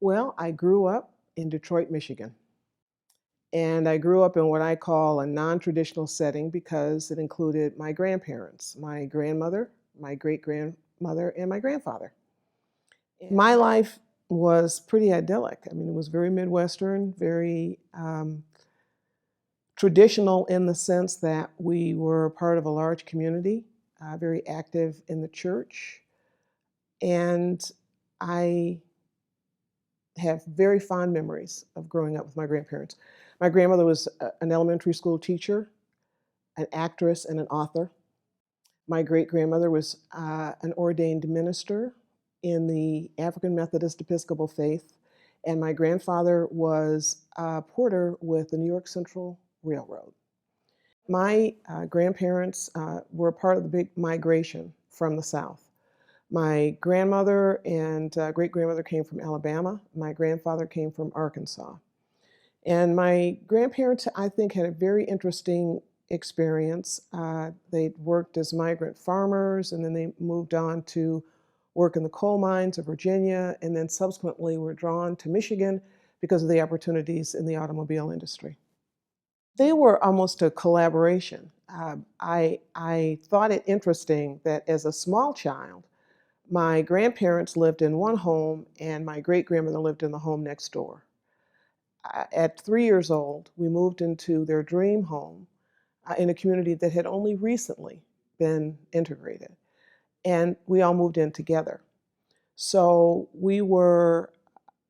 Well, I grew up in Detroit, Michigan, and I grew up in what I call a non-traditional setting because it included my grandparents, my grandmother, my great-grandmother, and my grandfather. My life was pretty idyllic. I mean, it was very Midwestern, very traditional in the sense that we were part of a large community, very active in the church, and I have very fond memories of growing up with my grandparents. My grandmother was an elementary school teacher, an actress, and an author. My great grandmother was an ordained minister in the African Methodist Episcopal faith, and my grandfather was a porter with the New York Central Railroad. My grandparents were a part of the big migration from the South. My grandmother and great grandmother came from Alabama. My grandfather came from Arkansas. And my grandparents, I think, had a very interesting experience. They worked as migrant farmers, and then they moved on to work in the coal mines of Virginia, and then subsequently were drawn to Michigan because of the opportunities in the automobile industry. They were almost a collaboration. I thought it interesting that as a small child, my grandparents lived in one home and my great grandmother lived in the home next door. At 3 years old, we moved into their dream home in a community that had only recently been integrated. And we all moved in together. So we were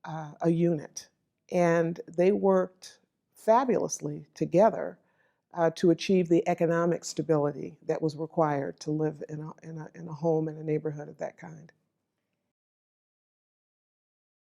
a unit, and they worked fabulously together to achieve the economic stability that was required to live in a home in a neighborhood of that kind.